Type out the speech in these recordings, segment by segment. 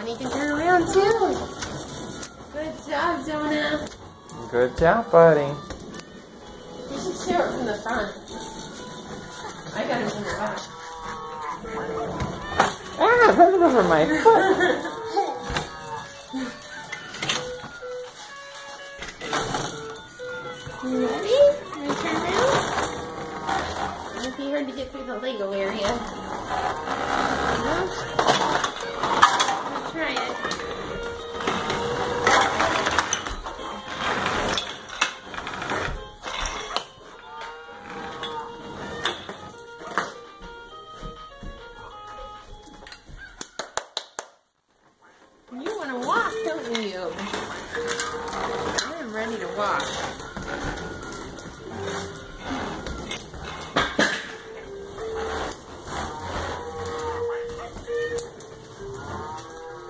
you can turn around too. Good job, Jonah. Good job, buddy. You should show it from the front. I got it from the back. Ah, that went over my foot. You ready? You want to turn around? It might be hard to get through the Lego area. No? I'll try it. You want to walk, don't you? I'm ready to walk.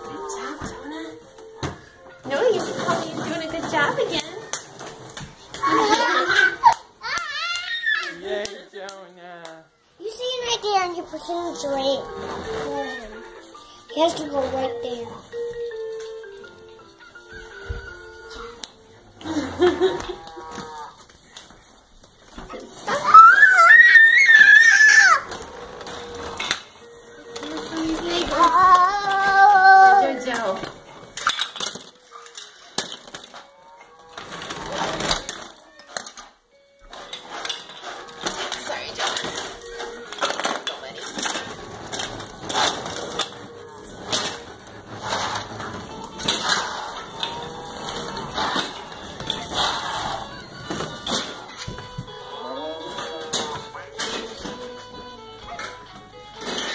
Good job, Jonah. No, you should tell me you're doing a good job again. Yay, Jonah. You see him right there and you're pushing him straight for him. He has to go right there. Jojo. Sorry, Jonah. Go, buddy.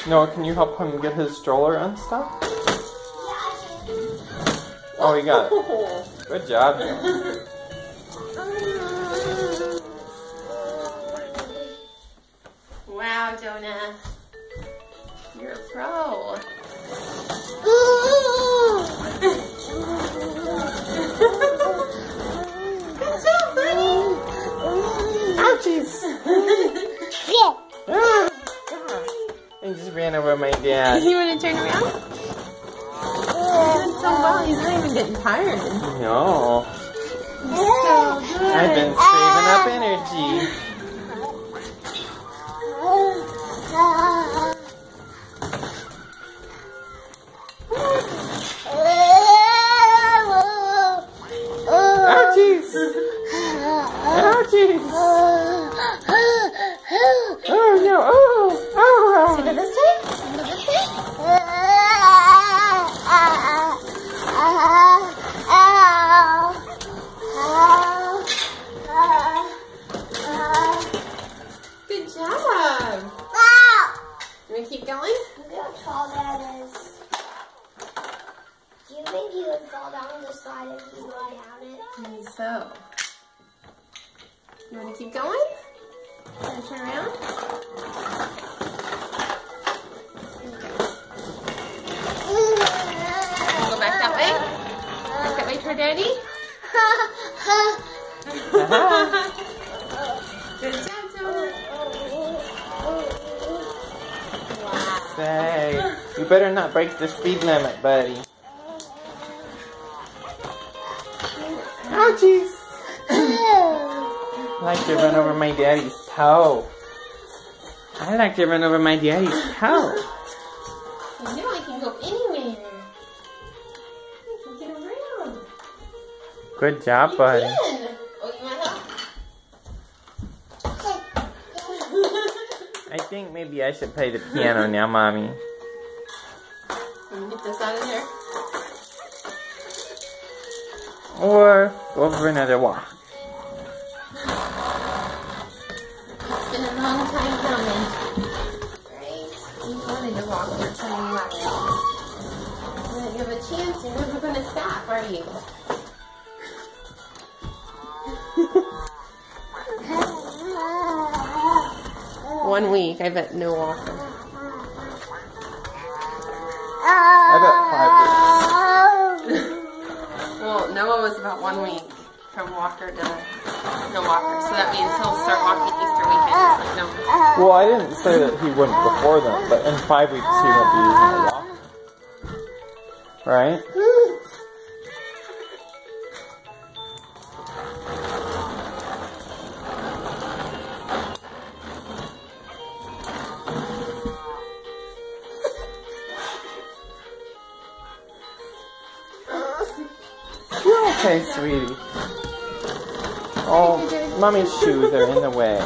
Noah, can you help him get his stroller unstuck? Oh, you got it. Good job, Jonah. Wow, Jonah. You're a pro. Good job, buddy. Ouchies! Yeah. Ah, he just ran over my dad. You want to turn around? You're doing so well. He's not even getting tired. No. So good. I've been saving up energy. Ouchies! Ouchies! Oh no! Oh! Oh! Go this way? Go this way? Good job. You want to keep going? Look how tall that is. Do you think he would fall down the slide if he went down it? Maybe so. You want to keep going? Want to turn around? Go back that way? Back that way toward Daddy? Good job, Jonah. Wow. Say, you better not break the speed limit, buddy. Ouchies! I like to run over my daddy's toe. I like to run over my daddy's toe. You know I can go anywhere. I can get around. Good job, buddy. You can. Oh, you want help? I think maybe I should play the piano now, Mommy. Can you get this out of there? Or go for another walk. It's been a long time coming. Right? You wanted to walk for 20 miles. When you have a chance, you're never going to stop, are you? 1 week, I bet no walker. I bet 5 weeks. Well, Noah was about 1 week from walker to no walker, so that means he'll start walking Easter weekend just like Noah. Well, I didn't say that he wouldn't before then, but in 5 weeks he won't be using a walker. Right? You're okay, sweetie. Oh, Mommy's shoes are in the way.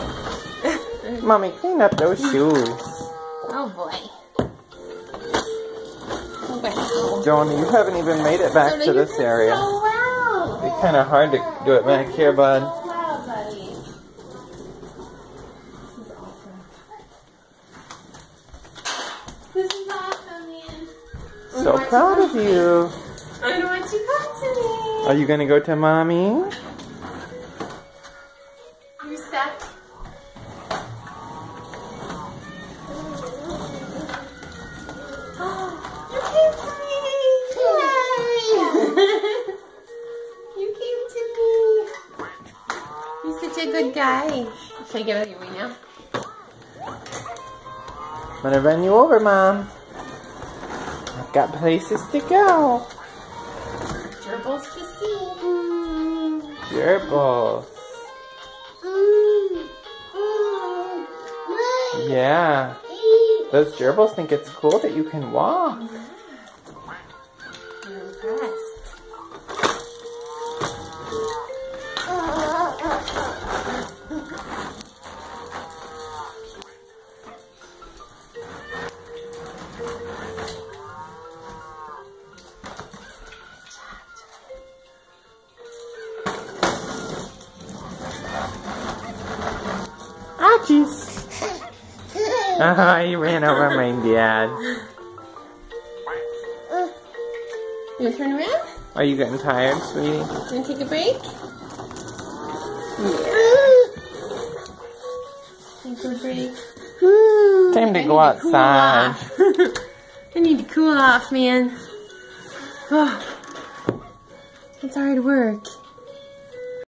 Mommy, clean up those shoes. Oh boy. Jonah, you haven't even made it back to this area. So well. It's kind of hard to do it back here, bud. Oh, wow, buddy. This is awesome, man. So proud of you. I know what you got today. Are you going to go to Mommy? You're stuck. Oh, you came to me. Yay. You came to me. You're such a good guy. Should I get out of your way now? I'm going to run you over, Mom. I've got places to go. Gerbils to see. Gerbils. Yeah. Those gerbils think it's cool that you can walk. I'm impressed. Ouchies. Oh, you ran over my dad. You want to turn around? Are you getting tired, sweetie? You want to take a break? Take a break. Time to go outside. I need to cool off, man. Oh, it's hard work.